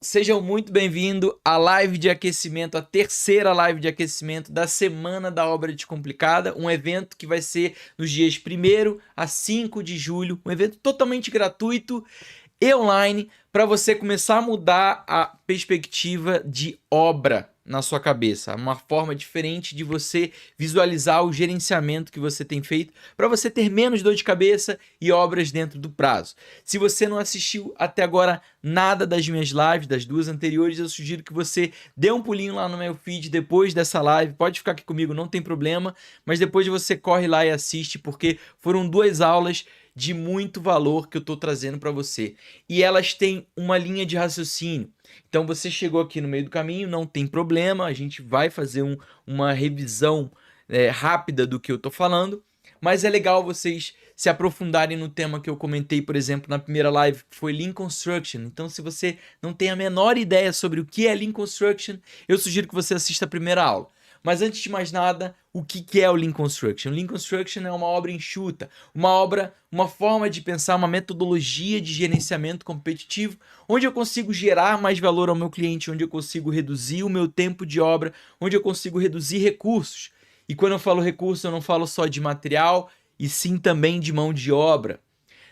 Sejam muito bem-vindos à live de aquecimento, a terceira live de aquecimento da Semana da Obra Descomplicada, um evento que vai ser nos dias 1º a 5 de julho, um evento totalmente gratuito e online para você começar a mudar a perspectiva de obra na sua cabeça, uma forma diferente de você visualizar o gerenciamento que você tem feito para você ter menos dor de cabeça e obras dentro do prazo. Se você não assistiu até agora nada das minhas lives, das duas anteriores, eu sugiro que você dê um pulinho lá no meu feed depois dessa live, pode ficar aqui comigo, não tem problema, mas depois você corre lá e assiste, porque foram duas aulas de muito valor que eu estou trazendo para você. E elas têm uma linha de raciocínio. Então você chegou aqui no meio do caminho, não tem problema, a gente vai fazer uma revisão rápida do que eu estou falando, mas é legal vocês se aprofundarem no tema que eu comentei, por exemplo, na primeira live, que foi Lean Construction. Então, se você não tem a menor ideia sobre o que é Lean Construction, eu sugiro que você assista a primeira aula. Mas antes de mais nada, o que é o Lean Construction? Lean Construction é uma obra enxuta, uma forma de pensar, uma metodologia de gerenciamento competitivo, onde eu consigo gerar mais valor ao meu cliente, onde eu consigo reduzir o meu tempo de obra, onde eu consigo reduzir recursos. E quando eu falo recurso, eu não falo só de material, e sim também de mão de obra.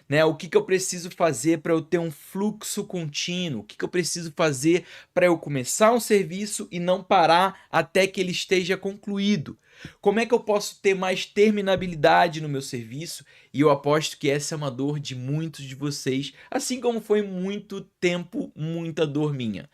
Né? O que eu preciso fazer para eu ter um fluxo contínuo? O que eu preciso fazer para eu começar um serviço e não parar até que ele esteja concluído? Como é que eu posso ter mais terminabilidade no meu serviço? E eu aposto que essa é uma dor de muitos de vocês, assim como foi muito tempo, muita dor minha.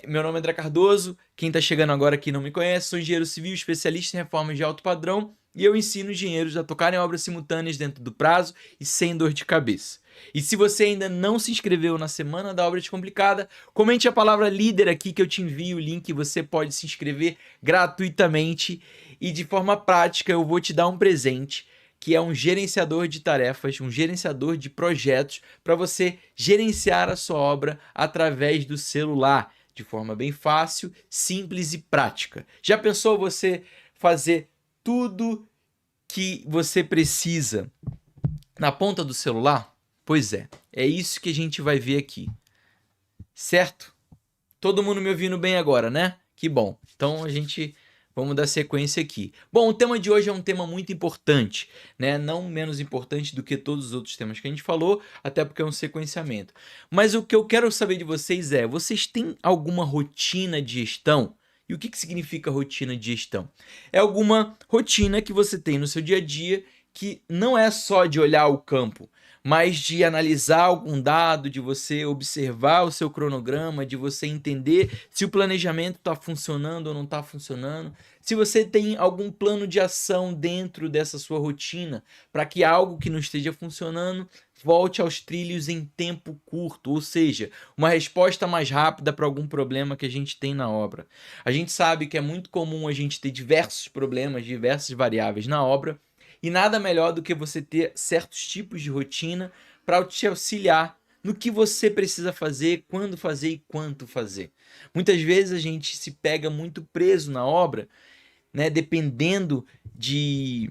Meu nome é André Cardoso, quem está chegando agora aqui não me conhece, sou engenheiro civil, especialista em reformas de alto padrão e eu ensino engenheiros a tocarem obras simultâneas dentro do prazo e sem dor de cabeça. E se você ainda não se inscreveu na Semana da Obra Descomplicada, comente a palavra líder aqui que eu te envio o link, você pode se inscrever gratuitamente e de forma prática eu vou te dar um presente que é um gerenciador de tarefas, um gerenciador de projetos para você gerenciar a sua obra através do celular, de forma bem fácil, simples e prática. Já pensou você fazer tudo que você precisa na ponta do celular? Pois é isso que a gente vai ver aqui, certo? Todo mundo me ouvindo bem agora, né? Que bom. Então vamos dar sequência aqui. Bom, o tema de hoje é um tema muito importante, né? Não menos importante do que todos os outros temas que a gente falou, até porque é um sequenciamento. Mas o que eu quero saber de vocês é, vocês têm alguma rotina de gestão? E o que significa rotina de gestão? É alguma rotina que você tem no seu dia a dia que não é só de olhar o campo, mas de analisar algum dado, de você observar o seu cronograma, de você entender se o planejamento está funcionando ou não está funcionando, se você tem algum plano de ação dentro dessa sua rotina para que algo que não esteja funcionando volte aos trilhos em tempo curto, ou seja, uma resposta mais rápida para algum problema que a gente tem na obra. A gente sabe que é muito comum a gente ter diversos problemas, diversas variáveis na obra, e nada melhor do que você ter certos tipos de rotina para te auxiliar no que você precisa fazer, quando fazer e quanto fazer. Muitas vezes a gente se pega muito preso na obra, né, dependendo de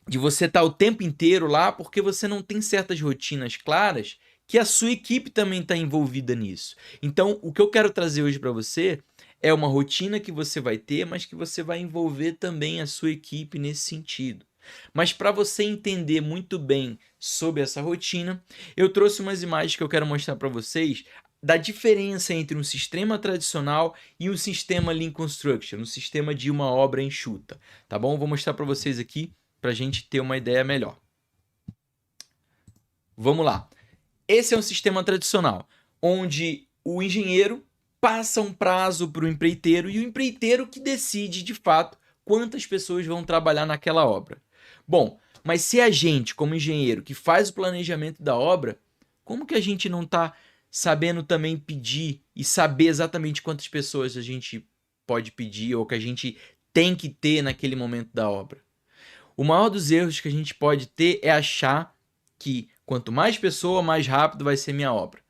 você estar o tempo inteiro lá, porque você não tem certas rotinas claras que a sua equipe também está envolvida nisso. Então, o que eu quero trazer hoje para você é uma rotina que você vai ter, mas que você vai envolver também a sua equipe nesse sentido. Mas para você entender muito bem sobre essa rotina, eu trouxe umas imagens que eu quero mostrar para vocês da diferença entre um sistema tradicional e um sistema Lean Construction, um sistema de uma obra enxuta, tá bom? Vou mostrar para vocês aqui para a gente ter uma ideia melhor. Vamos lá. Esse é um sistema tradicional, onde o engenheiro passa um prazo para o empreiteiro e o empreiteiro que decide, de fato, quantas pessoas vão trabalhar naquela obra. Bom, mas se a gente, como engenheiro, que faz o planejamento da obra, como que a gente não está sabendo também pedir e saber exatamente quantas pessoas a gente pode pedir ou que a gente tem que ter naquele momento da obra? O maior dos erros que a gente pode ter é achar que quanto mais pessoa, mais rápido vai ser minha obra.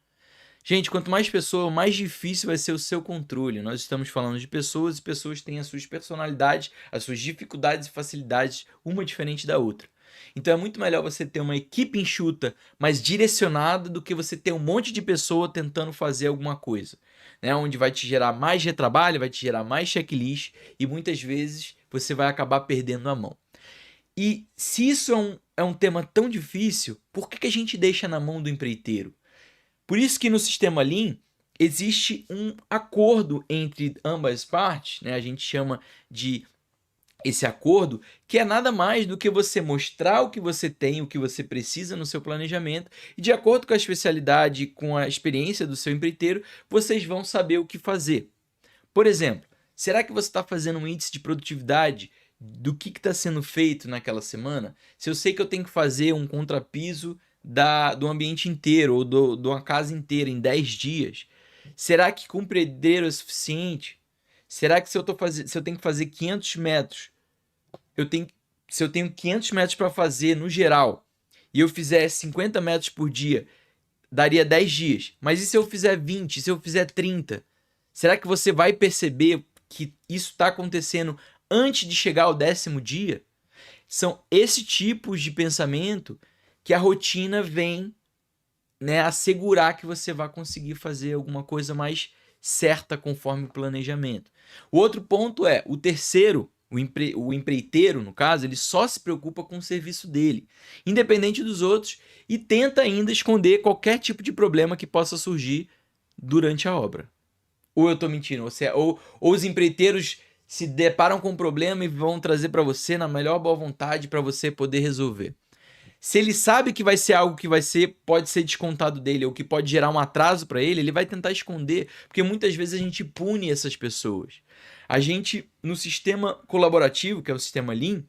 Gente, quanto mais pessoa, mais difícil vai ser o seu controle. Nós estamos falando de pessoas e pessoas têm as suas personalidades, as suas dificuldades e facilidades, uma diferente da outra. Então é muito melhor você ter uma equipe enxuta, mas direcionada, do que você ter um monte de pessoa tentando fazer alguma coisa, né? Onde vai te gerar mais retrabalho, vai te gerar mais checklist e muitas vezes você vai acabar perdendo a mão. E se isso é um tema tão difícil, por que a gente deixa na mão do empreiteiro? Por isso que no sistema Lean existe um acordo entre ambas partes, né? A gente chama de esse acordo, que é nada mais do que você mostrar o que você tem, o que você precisa no seu planejamento, e de acordo com a especialidade, com a experiência do seu empreiteiro, vocês vão saber o que fazer. Por exemplo, será que você está fazendo um índice de produtividade do que está sendo feito naquela semana? Se eu sei que eu tenho que fazer um contrapiso do ambiente inteiro, ou de uma casa inteira em 10 dias, será que com pedreiro é suficiente? Será que se eu tenho que fazer 500 metros, se eu tenho 500 metros para fazer no geral, e eu fizer 50 metros por dia, daria 10 dias. Mas e se eu fizer 20, se eu fizer 30? Será que você vai perceber que isso está acontecendo antes de chegar ao 10º dia? São esse tipos de pensamento que a rotina vem, né, assegurar que você vai conseguir fazer alguma coisa mais certa conforme o planejamento. O outro ponto é, o terceiro, o empreiteiro, no caso, ele só se preocupa com o serviço dele, independente dos outros, e tenta ainda esconder qualquer tipo de problema que possa surgir durante a obra. Ou eu estou mentindo, ou os empreiteiros se deparam com um problema e vão trazer para você na melhor boa vontade para você poder resolver. Se ele sabe que vai ser algo que pode ser descontado dele, ou que pode gerar um atraso para ele vai tentar esconder, porque muitas vezes a gente pune essas pessoas. A gente, no sistema colaborativo, que é o sistema Lean,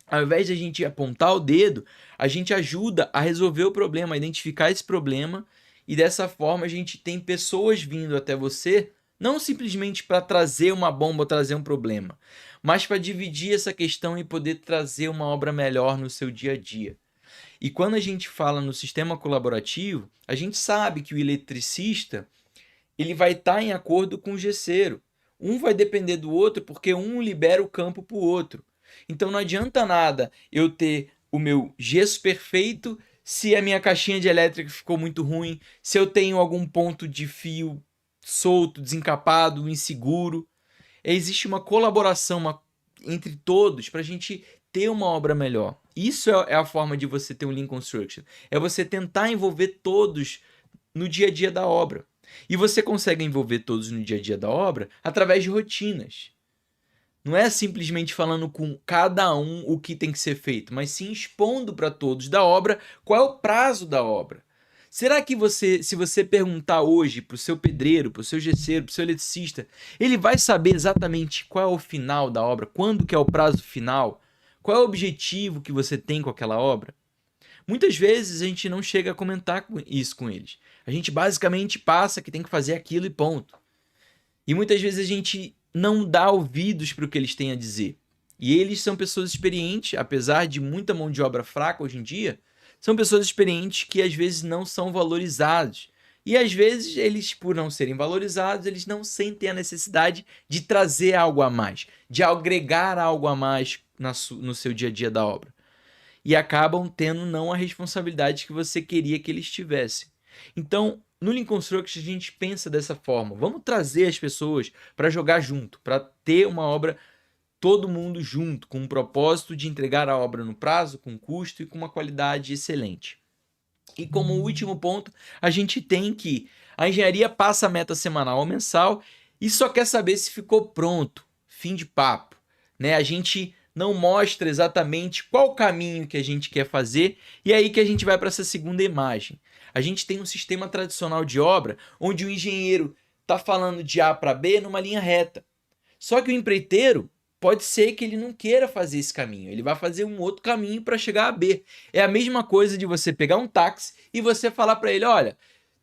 ao invés de a gente apontar o dedo, a gente ajuda a resolver o problema, a identificar esse problema, e dessa forma a gente tem pessoas vindo até você, não simplesmente para trazer uma bomba ou trazer um problema, mas para dividir essa questão e poder trazer uma obra melhor no seu dia a dia. E quando a gente fala no sistema colaborativo, a gente sabe que o eletricista ele vai estar em acordo com o gesseiro. Um vai depender do outro porque um libera o campo para o outro. Então não adianta nada eu ter o meu gesso perfeito se a minha caixinha de elétrica ficou muito ruim, se eu tenho algum ponto de fio solto, desencapado, inseguro. Existe uma colaboração entre todos para a gente ter uma obra melhor. Isso é a forma de você ter um Lean Construction. É você tentar envolver todos no dia a dia da obra. E você consegue envolver todos no dia a dia da obra através de rotinas. Não é simplesmente falando com cada um o que tem que ser feito, mas sim expondo para todos da obra qual é o prazo da obra. Será que se você perguntar hoje para o seu pedreiro, para o seu gesseiro, para o seu eletricista, ele vai saber exatamente qual é o final da obra, quando que é o prazo final, qual é o objetivo que você tem com aquela obra? Muitas vezes a gente não chega a comentar isso com eles. A gente basicamente passa que tem que fazer aquilo e ponto. E muitas vezes a gente não dá ouvidos para o que eles têm a dizer. E eles são pessoas experientes, apesar de muita mão de obra fraca hoje em dia, são pessoas experientes que às vezes não são valorizados. E às vezes eles, por não serem valorizados, eles não sentem a necessidade de trazer algo a mais, de agregar algo a mais no seu dia a dia da obra. E acabam tendo não a responsabilidade que você queria que eles tivessem. Então, no Lean Construction a gente pensa dessa forma. Vamos trazer as pessoas para jogar junto, para ter uma obra todo mundo junto, com o propósito de entregar a obra no prazo, com custo e com uma qualidade excelente. E como último ponto, a gente tem que a engenharia passa a meta semanal ou mensal e só quer saber se ficou pronto. Fim de papo, né? A gente não mostra exatamente qual caminho que a gente quer fazer e é aí que a gente vai para essa segunda imagem. A gente tem um sistema tradicional de obra onde o engenheiro está falando de A para B numa linha reta. Só que o empreiteiro pode ser que ele não queira fazer esse caminho, ele vai fazer um outro caminho para chegar a B. É a mesma coisa de você pegar um táxi e você falar para ele, olha,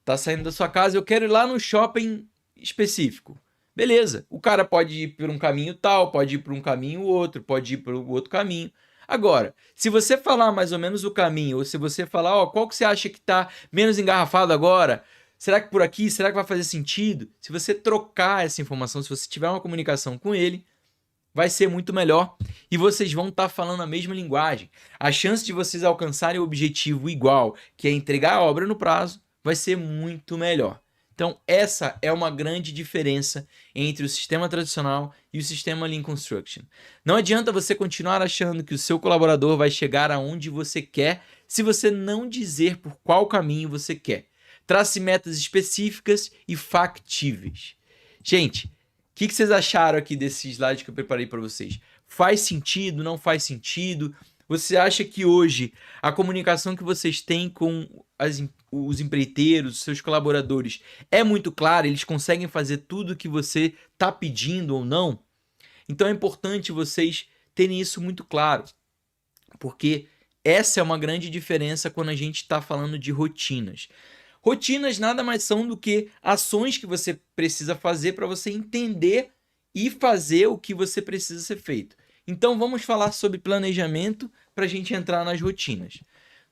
tá saindo da sua casa, eu quero ir lá no shopping específico. Beleza, o cara pode ir por um caminho tal, pode ir por um caminho outro, pode ir por outro caminho. Agora, se você falar mais ou menos o caminho, ou se você falar, ó, qual que você acha que tá menos engarrafado agora? Será que por aqui? Será que vai fazer sentido? Se você trocar essa informação, se você tiver uma comunicação com ele, vai ser muito melhor e vocês vão estar falando a mesma linguagem. A chance de vocês alcançarem o objetivo igual, que é entregar a obra no prazo, vai ser muito melhor. Então, essa é uma grande diferença entre o sistema tradicional e o sistema Lean Construction. Não adianta você continuar achando que o seu colaborador vai chegar aonde você quer se você não dizer por qual caminho você quer. Trace metas específicas e factíveis. Gente, o que vocês acharam aqui desse slide que eu preparei para vocês? Faz sentido? Não faz sentido? Você acha que hoje a comunicação que vocês têm com os empreiteiros, os seus colaboradores, é muito clara? Eles conseguem fazer tudo o que você está pedindo ou não? Então é importante vocês terem isso muito claro, porque essa é uma grande diferença quando a gente está falando de rotinas. Rotinas nada mais são do que ações que você precisa fazer para você entender e fazer o que você precisa ser feito. Então vamos falar sobre planejamento para a gente entrar nas rotinas.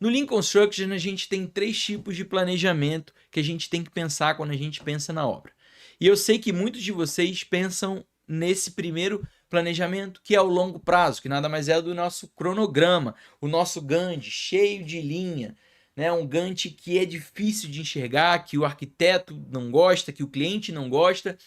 No Lean Construction a gente tem 3 tipos de planejamento que a gente tem que pensar quando a gente pensa na obra. E eu sei que muitos de vocês pensam nesse primeiro planejamento, que é o longo prazo, que nada mais é do nosso cronograma, o nosso Gantt cheio de linha, né? Um Gantt que é difícil de enxergar, que o arquiteto não gosta, que o cliente não gosta,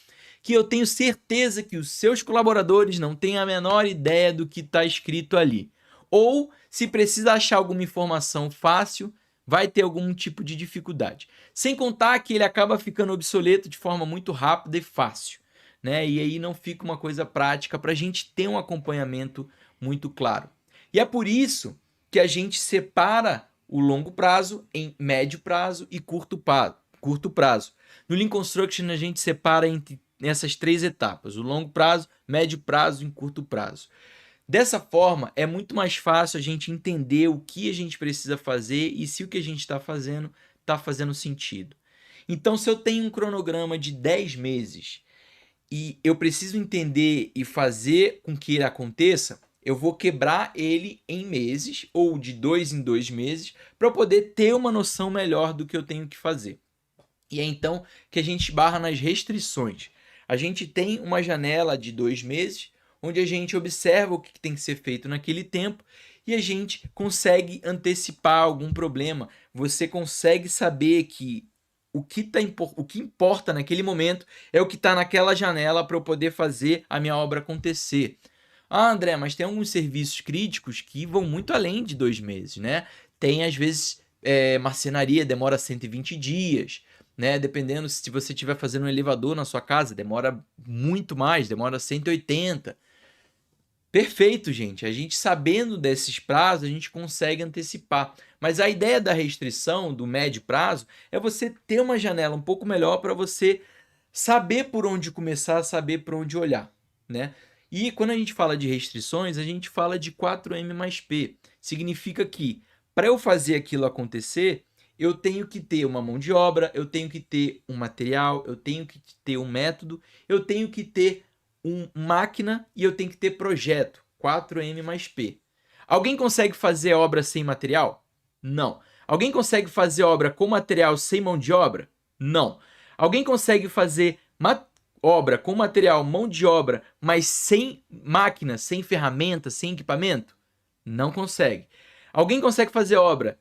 que eu tenho certeza que os seus colaboradores não têm a menor ideia do que está escrito ali. Ou, se precisa achar alguma informação fácil, vai ter algum tipo de dificuldade. Sem contar que ele acaba ficando obsoleto de forma muito rápida e fácil, né? E aí não fica uma coisa prática para a gente ter um acompanhamento muito claro. E é por isso que a gente separa o longo prazo em médio prazo e curto prazo. No Lean Construction a gente separa entre essas 3 etapas, o longo prazo, médio prazo e curto prazo. Dessa forma, é muito mais fácil a gente entender o que a gente precisa fazer e se o que a gente está fazendo sentido. Então, se eu tenho um cronograma de 10 meses e eu preciso entender e fazer com que ele aconteça, eu vou quebrar ele em meses ou de 2 em 2 meses para poder ter uma noção melhor do que eu tenho que fazer. E é então que a gente barra nas restrições. A gente tem uma janela de 2 meses, onde a gente observa o que tem que ser feito naquele tempo e a gente consegue antecipar algum problema. Você consegue saber que o que importa naquele momento é o que está naquela janela para eu poder fazer a minha obra acontecer. Ah, André, mas tem alguns serviços críticos que vão muito além de 2 meses, né? Tem, às vezes, marcenaria demora 120 dias, né? Dependendo se você estiver fazendo um elevador na sua casa, demora muito mais, demora 180. Perfeito, gente. A gente sabendo desses prazos, a gente consegue antecipar. Mas a ideia da restrição, do médio prazo, é você ter uma janela um pouco melhor para você saber por onde começar, saber por onde olhar, né? E quando a gente fala de restrições, a gente fala de 4M mais P. Significa que, para eu fazer aquilo acontecer, eu tenho que ter uma mão de obra, eu tenho que ter um material, eu tenho que ter um método, eu tenho que ter uma máquina e eu tenho que ter projeto. 4M mais P. Alguém consegue fazer obra sem material? Não. Alguém consegue fazer obra com material sem mão de obra? Não. Alguém consegue fazer obra com material, mão de obra, mas sem máquina, sem ferramenta, sem equipamento? Não consegue. Alguém consegue fazer obra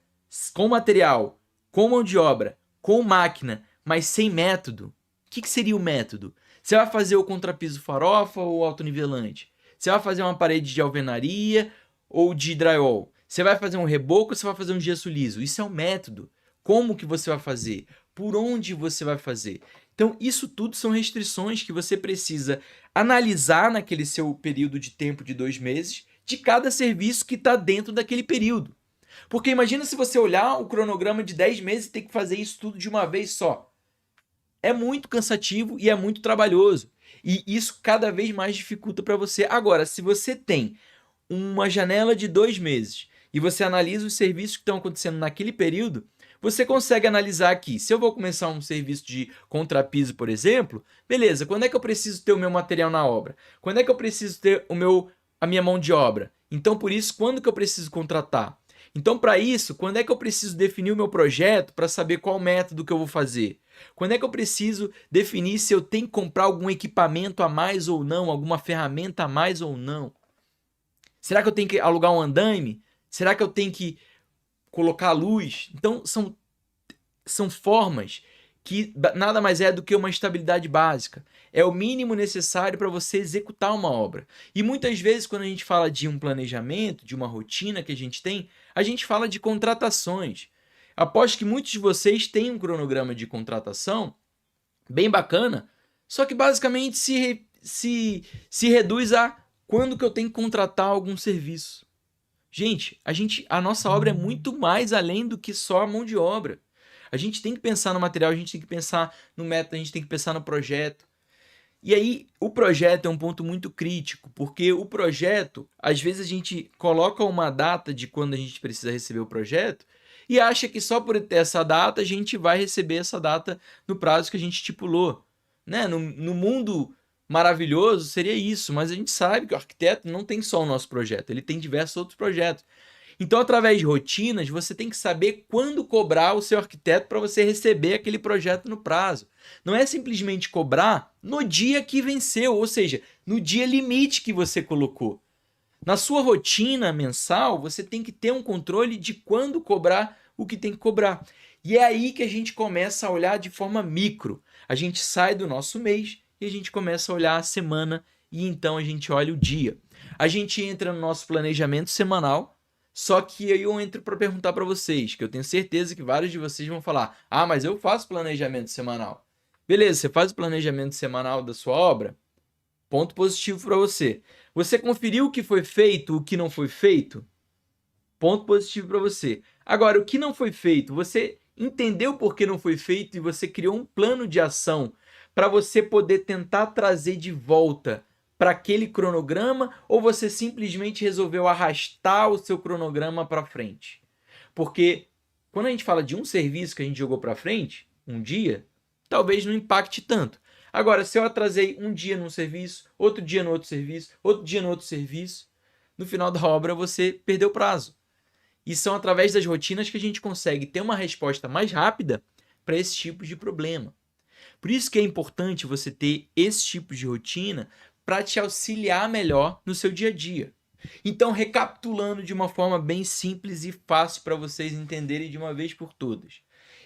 com material, com mão de obra, com máquina, mas sem método? O que seria o método? Você vai fazer o contrapiso farofa ou autonivelante? Você vai fazer uma parede de alvenaria ou de drywall? Você vai fazer um reboco ou você vai fazer um gesso liso? Isso é o método. Como que você vai fazer? Por onde você vai fazer? Então, isso tudo são restrições que você precisa analisar naquele seu período de tempo de 2 meses de cada serviço que está dentro daquele período. Porque imagina se você olhar o cronograma de 10 meses e ter que fazer isso tudo de uma vez só. É muito cansativo e é muito trabalhoso. E isso cada vez mais dificulta para você. Agora, se você tem uma janela de 2 meses e você analisa os serviços que estão acontecendo naquele período, você consegue analisar aqui. Se eu vou começar um serviço de contrapiso, por exemplo, beleza, quando é que eu preciso ter o meu material na obra? Quando é que eu preciso ter a minha mão de obra? Então, por isso, quando que eu preciso contratar? Então, para isso, quando é que eu preciso definir o meu projeto para saber qual método que eu vou fazer? Quando é que eu preciso definir se eu tenho que comprar algum equipamento a mais ou não, alguma ferramenta a mais ou não? Será que eu tenho que alugar um andaime? Será que eu tenho que colocar luz? Então, são formas que nada mais é do que uma estabilidade básica. É o mínimo necessário para você executar uma obra. E muitas vezes, quando a gente fala de um planejamento, de uma rotina que a gente fala de contratações. Aposto que muitos de vocês têm um cronograma de contratação bem bacana, só que basicamente se reduz a quando que eu tenho que contratar algum serviço. Gente, a nossa obra é muito mais além do que só a mão de obra. A gente tem que pensar no material, a gente tem que pensar no método, a gente tem que pensar no projeto. E aí, o projeto é um ponto muito crítico, porque o projeto, às vezes a gente coloca uma data de quando a gente precisa receber o projeto e acha que só por ter essa data a gente vai receber essa data no prazo que a gente estipulou. Né? No mundo maravilhoso seria isso, mas a gente sabe que o arquiteto não tem só o nosso projeto, ele tem diversos outros projetos. Então, através de rotinas, você tem que saber quando cobrar o seu arquiteto para você receber aquele projeto no prazo. Não é simplesmente cobrar no dia que venceu, ou seja, no dia limite que você colocou. Na sua rotina mensal, você tem que ter um controle de quando cobrar o que tem que cobrar. E é aí que a gente começa a olhar de forma micro. A gente sai do nosso mês e a gente começa a olhar a semana e então a gente olha o dia. A gente entra no nosso planejamento semanal. Só que aí eu entro para perguntar para vocês, que eu tenho certeza que vários de vocês vão falar: ah, mas eu faço planejamento semanal. Beleza, você faz o planejamento semanal da sua obra? Ponto positivo para você. Você conferiu o que foi feito, o que não foi feito? Ponto positivo para você. Agora, o que não foi feito, você entendeu por que não foi feito e você criou um plano de ação para você poder tentar trazer de volta para aquele cronograma, ou você simplesmente resolveu arrastar o seu cronograma para frente? Porque quando a gente fala de um serviço que a gente jogou para frente, um dia, talvez não impacte tanto. Agora, se eu atrasei um dia num serviço, outro dia no outro serviço, outro dia no outro serviço, no final da obra você perdeu o prazo. E são através das rotinas que a gente consegue ter uma resposta mais rápida para esse tipo de problema. Por isso que é importante você ter esse tipo de rotina para te auxiliar melhor no seu dia a dia. Então, recapitulando de uma forma bem simples e fácil para vocês entenderem de uma vez por todas.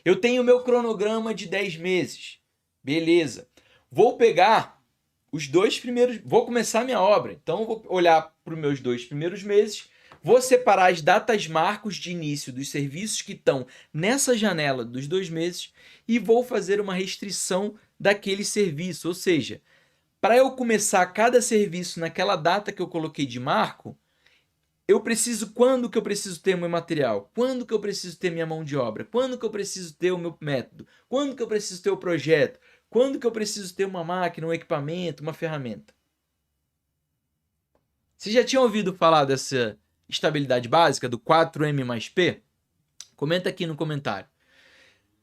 Eu tenho o meu cronograma de 10 meses. Beleza. Vou pegar os 2 primeiros... Vou começar minha obra. Então, eu vou olhar para os meus 2 primeiros meses. Vou separar as datas marcos de início dos serviços que estão nessa janela dos 2 meses e vou fazer uma restrição daquele serviço. Ou seja, para eu começar cada serviço naquela data que eu coloquei de marco, quando que eu preciso ter o meu material? Quando que eu preciso ter minha mão de obra? Quando que eu preciso ter o meu método? Quando que eu preciso ter o projeto? Quando que eu preciso ter uma máquina, um equipamento, uma ferramenta? Você já tinha ouvido falar dessa estabilidade básica do 4M mais P? Comenta aqui no comentário.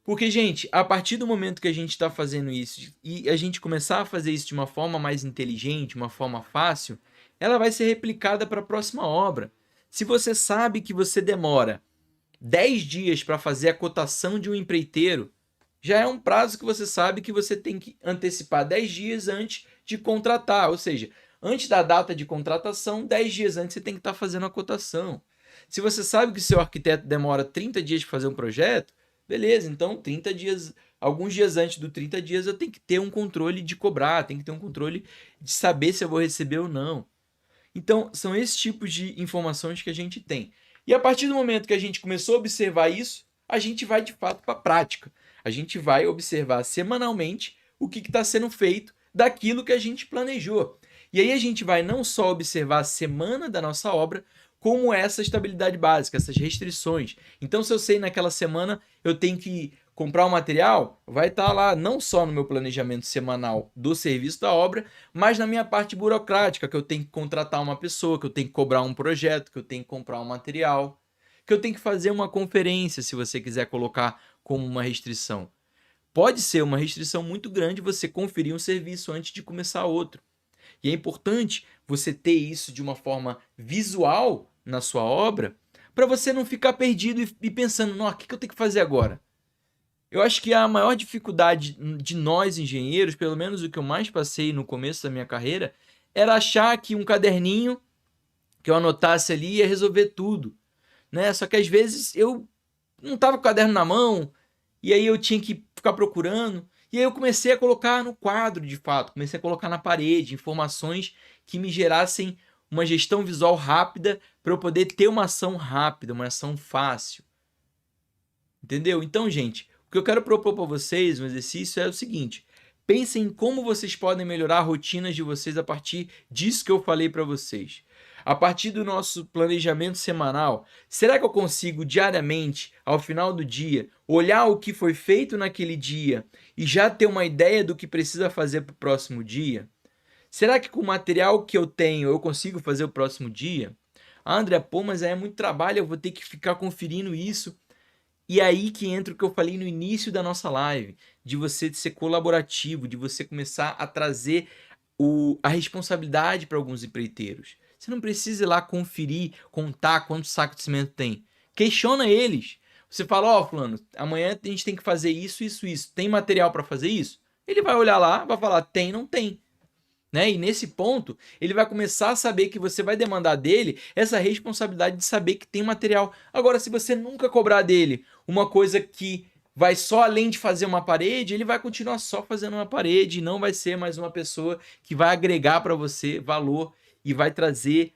Porque, gente, a partir do momento que a gente está fazendo isso e a gente começar a fazer isso de uma forma mais inteligente, uma forma fácil, ela vai ser replicada para a próxima obra. Se você sabe que você demora 10 dias para fazer a cotação de um empreiteiro, já é um prazo que você sabe que você tem que antecipar 10 dias antes de contratar. Ou seja, antes da data de contratação, 10 dias antes você tem que estar fazendo a cotação. Se você sabe que seu arquiteto demora 30 dias para fazer um projeto, beleza, então 30 dias, alguns dias antes dos 30 dias eu tenho que ter um controle de cobrar, tenho que ter um controle de saber se eu vou receber ou não. Então, são esses tipos de informações que a gente tem. E a partir do momento que a gente começou a observar isso, a gente vai de fato para a prática. A gente vai observar semanalmente o que está sendo feito daquilo que a gente planejou. E aí a gente vai não só observar a semana da nossa obra, como essa estabilidade básica, essas restrições. Então, se eu sei naquela semana eu tenho que comprar um material, vai estar lá não só no meu planejamento semanal do serviço da obra, mas na minha parte burocrática, que eu tenho que contratar uma pessoa, que eu tenho que cobrar um projeto, que eu tenho que comprar um material, que eu tenho que fazer uma conferência, se você quiser colocar como uma restrição. Pode ser uma restrição muito grande você conferir um serviço antes de começar outro. E é importante você ter isso de uma forma visual na sua obra, para você não ficar perdido e pensando, não, o que eu tenho que fazer agora? Eu acho que a maior dificuldade de nós engenheiros, pelo menos o que eu mais passei no começo da minha carreira, era achar que um caderninho que eu anotasse ali ia resolver tudo, né? Só que às vezes eu não estava com o caderno na mão, e aí eu tinha que ficar procurando, e aí eu comecei a colocar no quadro, de fato, comecei a colocar na parede informações que me gerassem uma gestão visual rápida para eu poder ter uma ação rápida, uma ação fácil. Entendeu? Então, gente, o que eu quero propor para vocês, um exercício, é o seguinte: pensem em como vocês podem melhorar a rotina de vocês a partir disso que eu falei para vocês. A partir do nosso planejamento semanal, será que eu consigo diariamente, ao final do dia, olhar o que foi feito naquele dia e já ter uma ideia do que precisa fazer para o próximo dia? Será que com o material que eu tenho eu consigo fazer o próximo dia? Ah, André, pô, mas aí é muito trabalho, eu vou ter que ficar conferindo isso. E aí que entra o que eu falei no início da nossa live, de você ser colaborativo, de você começar a trazer a responsabilidade para alguns empreiteiros. Você não precisa ir lá conferir, contar quantos sacos de cimento tem. Questiona eles. Você fala, ó, fulano, amanhã a gente tem que fazer isso, isso, isso. Tem material para fazer isso? Ele vai olhar lá, vai falar, tem, não tem. Né? E nesse ponto, ele vai começar a saber que você vai demandar dele essa responsabilidade de saber que tem material. Agora, se você nunca cobrar dele uma coisa que vai só além de fazer uma parede, ele vai continuar só fazendo uma parede e não vai ser mais uma pessoa que vai agregar para você valor e vai trazer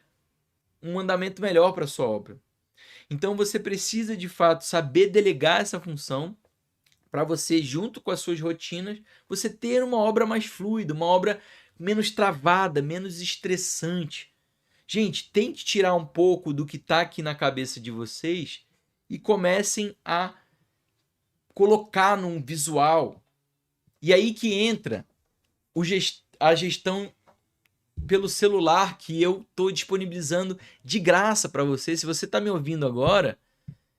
um andamento melhor para sua obra. Então, você precisa, de fato, saber delegar essa função para você, junto com as suas rotinas, você ter uma obra mais fluida, uma obra menos travada, menos estressante. Gente, tente tirar um pouco do que está aqui na cabeça de vocês e comecem a colocar num visual. E aí que entra a gestão pelo celular que eu estou disponibilizando de graça para você. Se você está me ouvindo agora,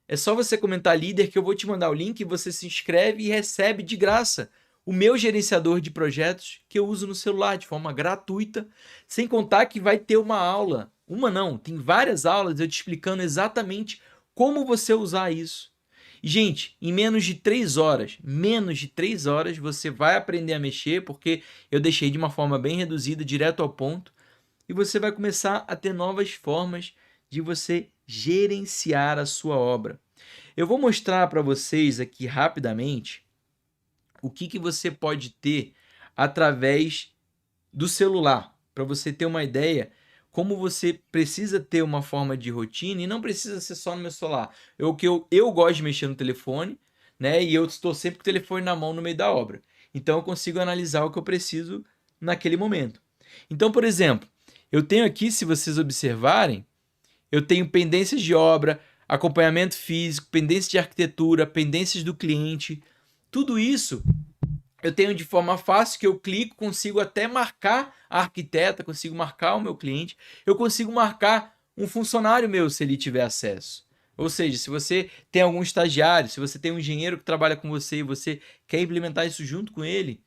é só você comentar líder que eu vou te mandar o link, você se inscreve e recebe de graça o meu gerenciador de projetos que eu uso no celular de forma gratuita, sem contar que vai ter uma aula, uma não, tem várias aulas eu te explicando exatamente como você usar isso. E, gente, em menos de 3 horas, você vai aprender a mexer, porque eu deixei de uma forma bem reduzida, direto ao ponto, e você vai começar a ter novas formas de você gerenciar a sua obra. Eu vou mostrar para vocês aqui rapidamente o que você pode ter através do celular, para você ter uma ideia como você precisa ter uma forma de rotina e não precisa ser só no meu celular. Eu gosto de mexer no telefone, né? E eu estou sempre com o telefone na mão no meio da obra. Então eu consigo analisar o que eu preciso naquele momento. Então, por exemplo, eu tenho aqui, se vocês observarem, eu tenho pendências de obra, acompanhamento físico, pendências de arquitetura, pendências do cliente. Tudo isso eu tenho de forma fácil, que eu clico, consigo até marcar a arquiteta, consigo marcar o meu cliente, eu consigo marcar um funcionário meu se ele tiver acesso. Ou seja, se você tem algum estagiário, se você tem um engenheiro que trabalha com você e você quer implementar isso junto com ele,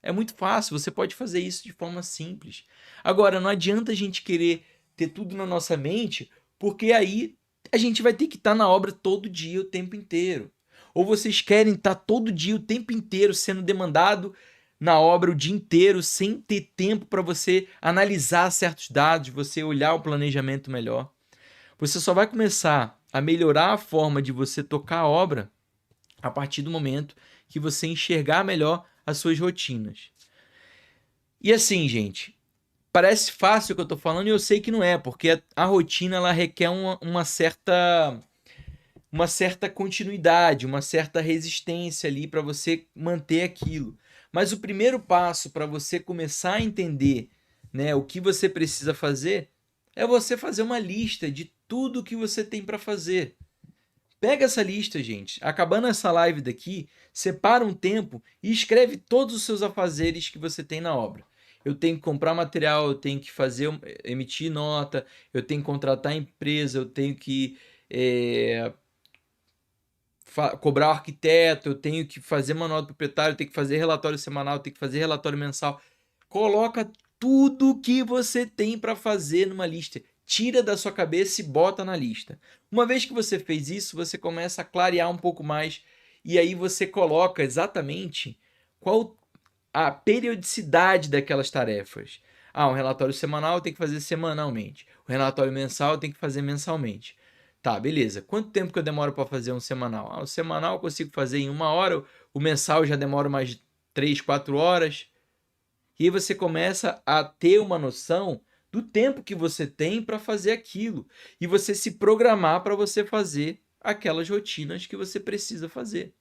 é muito fácil, você pode fazer isso de forma simples. Agora, não adianta a gente querer ter tudo na nossa mente, porque aí a gente vai ter que estar na obra todo dia, o tempo inteiro. Ou vocês querem estar todo dia, o tempo inteiro, sendo demandado na obra o dia inteiro, sem ter tempo para você analisar certos dados, você olhar o planejamento melhor. Você só vai começar a melhorar a forma de você tocar a obra a partir do momento que você enxergar melhor as suas rotinas. E assim, gente, parece fácil o que eu estou falando e eu sei que não é, porque a rotina ela requer uma certa continuidade, uma certa resistência ali para você manter aquilo. Mas o primeiro passo para você começar a entender, né, o que você precisa fazer é você fazer uma lista de tudo que você tem para fazer. Pega essa lista, gente. Acabando essa live daqui, separa um tempo e escreve todos os seus afazeres que você tem na obra. Eu tenho que comprar material, eu tenho que emitir nota, eu tenho que contratar empresa, eu tenho que cobrar o arquiteto, eu tenho que fazer manual do proprietário, eu tenho que fazer relatório semanal, eu tenho que fazer relatório mensal. Coloca tudo que você tem para fazer numa lista. tira da sua cabeça e bota na lista. Uma vez que você fez isso, você começa a clarear um pouco mais e aí você coloca exatamente qual a periodicidade daquelas tarefas. Um relatório semanal eu tenho que fazer semanalmente. O relatório mensal eu tenho que fazer mensalmente. Tá, beleza. Quanto tempo que eu demoro para fazer um semanal? O semanal eu consigo fazer em 1 hora, o mensal já demora mais 3, 4 horas. E aí você começa a ter uma noção do tempo que você tem para fazer aquilo. E você se programar para você fazer aquelas rotinas que você precisa fazer.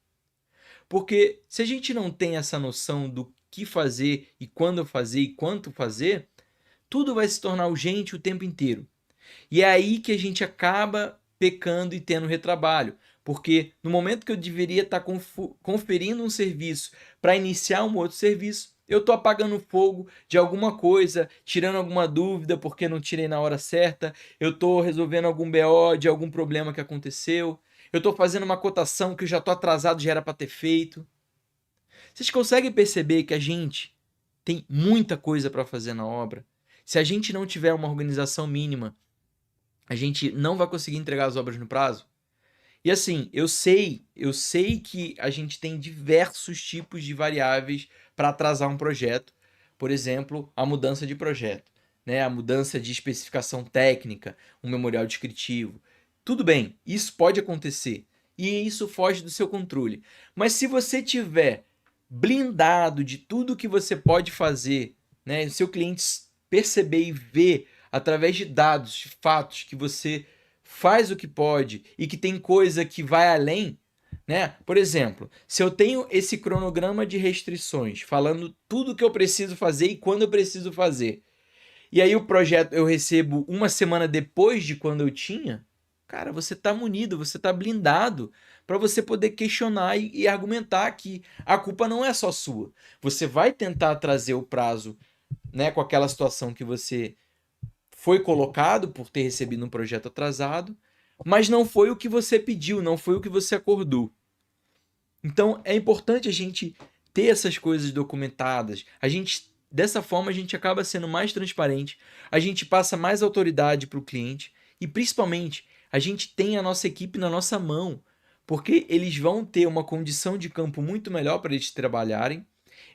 Porque se a gente não tem essa noção do que fazer e quando fazer e quanto fazer, tudo vai se tornar urgente o tempo inteiro. E é aí que a gente acaba pecando e tendo retrabalho. Porque no momento que eu deveria estar conferindo um serviço para iniciar um outro serviço, eu estou apagando fogo de alguma coisa, tirando alguma dúvida porque não tirei na hora certa, eu estou resolvendo algum BO de algum problema que aconteceu, eu estou fazendo uma cotação que eu já estou atrasado, já era para ter feito. Vocês conseguem perceber que a gente tem muita coisa para fazer na obra? Se a gente não tiver uma organização mínima, a gente não vai conseguir entregar as obras no prazo? E assim, eu sei que a gente tem diversos tipos de variáveis para atrasar um projeto. Por exemplo, a mudança de projeto, né? A mudança de especificação técnica, um memorial descritivo. Tudo bem, isso pode acontecer e isso foge do seu controle. Mas se você tiver blindado de tudo que você pode fazer, né? O seu cliente perceber e ver através de dados, de fatos que você faz o que pode e que tem coisa que vai além, né? Por exemplo, se eu tenho esse cronograma de restrições, falando tudo que eu preciso fazer e quando eu preciso fazer, e aí o projeto eu recebo 1 semana depois de quando eu tinha, cara, você está munido, você está blindado para você poder questionar e argumentar que a culpa não é só sua. Você vai tentar trazer o prazo, né, com aquela situação que você foi colocado por ter recebido um projeto atrasado, mas não foi o que você pediu, não foi o que você acordou. Então é importante a gente ter essas coisas documentadas. Dessa forma a gente acaba sendo mais transparente, a gente passa mais autoridade para o cliente e principalmente a gente tem a nossa equipe na nossa mão, porque eles vão ter uma condição de campo muito melhor para eles trabalharem,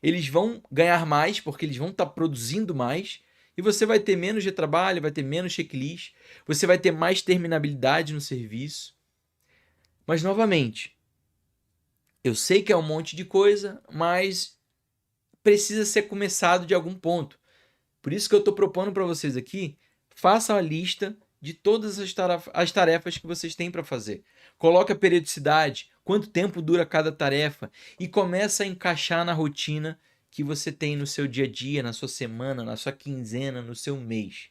eles vão ganhar mais porque eles vão estar produzindo mais. E você vai ter menos de trabalho, vai ter menos checklist, você vai ter mais terminabilidade no serviço. Mas, novamente, eu sei que é um monte de coisa, mas precisa ser começado de algum ponto. Por isso que eu estou propondo para vocês aqui, faça a lista de todas as tarefas que vocês têm para fazer. Coloque a periodicidade, quanto tempo dura cada tarefa e começa a encaixar na rotina que você tem no seu dia a dia, na sua semana, na sua quinzena, no seu mês.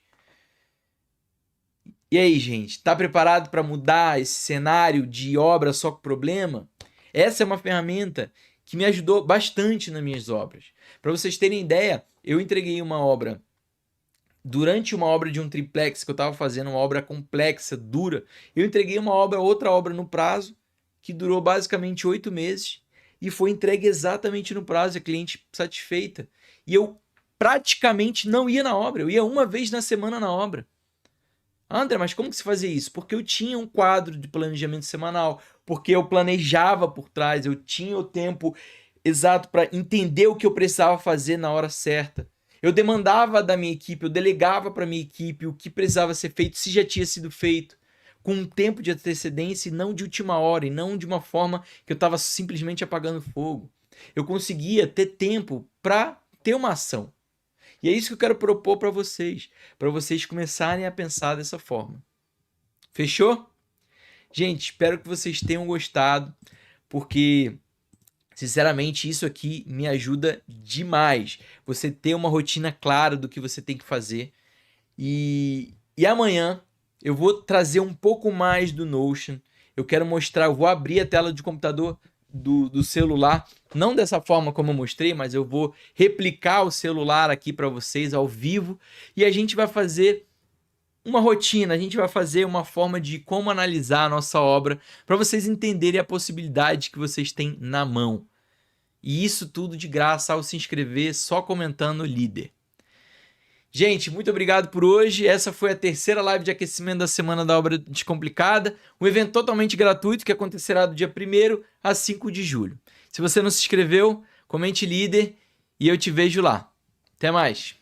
E aí, gente, tá preparado para mudar esse cenário de obra só com problema? Essa é uma ferramenta que me ajudou bastante nas minhas obras. Para vocês terem ideia, eu entreguei uma obra durante uma obra de um triplex que eu estava fazendo, uma obra complexa, dura. Eu entreguei outra obra no prazo que durou basicamente 8 meses. E foi entregue exatamente no prazo, a cliente satisfeita. E eu praticamente não ia na obra, eu ia 1 vez na semana na obra. André, mas como que se fazia isso? Porque eu tinha um quadro de planejamento semanal, porque eu planejava por trás, eu tinha o tempo exato para entender o que eu precisava fazer na hora certa. Eu demandava da minha equipe, eu delegava para minha equipe o que precisava ser feito, se já tinha sido feito, com um tempo de antecedência e não de última hora, e não de uma forma que eu estava simplesmente apagando fogo. Eu conseguia ter tempo para ter uma ação. E é isso que eu quero propor para vocês começarem a pensar dessa forma. Fechou? Gente, espero que vocês tenham gostado, porque, sinceramente, isso aqui me ajuda demais. Você ter uma rotina clara do que você tem que fazer. E amanhã eu vou trazer um pouco mais do Notion. Eu quero mostrar, eu vou abrir a tela de computador do celular, não dessa forma como eu mostrei, mas eu vou replicar o celular aqui para vocês ao vivo e a gente vai fazer uma rotina, a gente vai fazer uma forma de como analisar a nossa obra para vocês entenderem a possibilidade que vocês têm na mão. E isso tudo de graça ao se inscrever só comentando líder. Gente, muito obrigado por hoje. Essa foi a terceira live de aquecimento da Semana da Obra Descomplicada. Um evento totalmente gratuito que acontecerá do dia 1º a 5 de julho. Se você não se inscreveu, comente líder e eu te vejo lá. Até mais!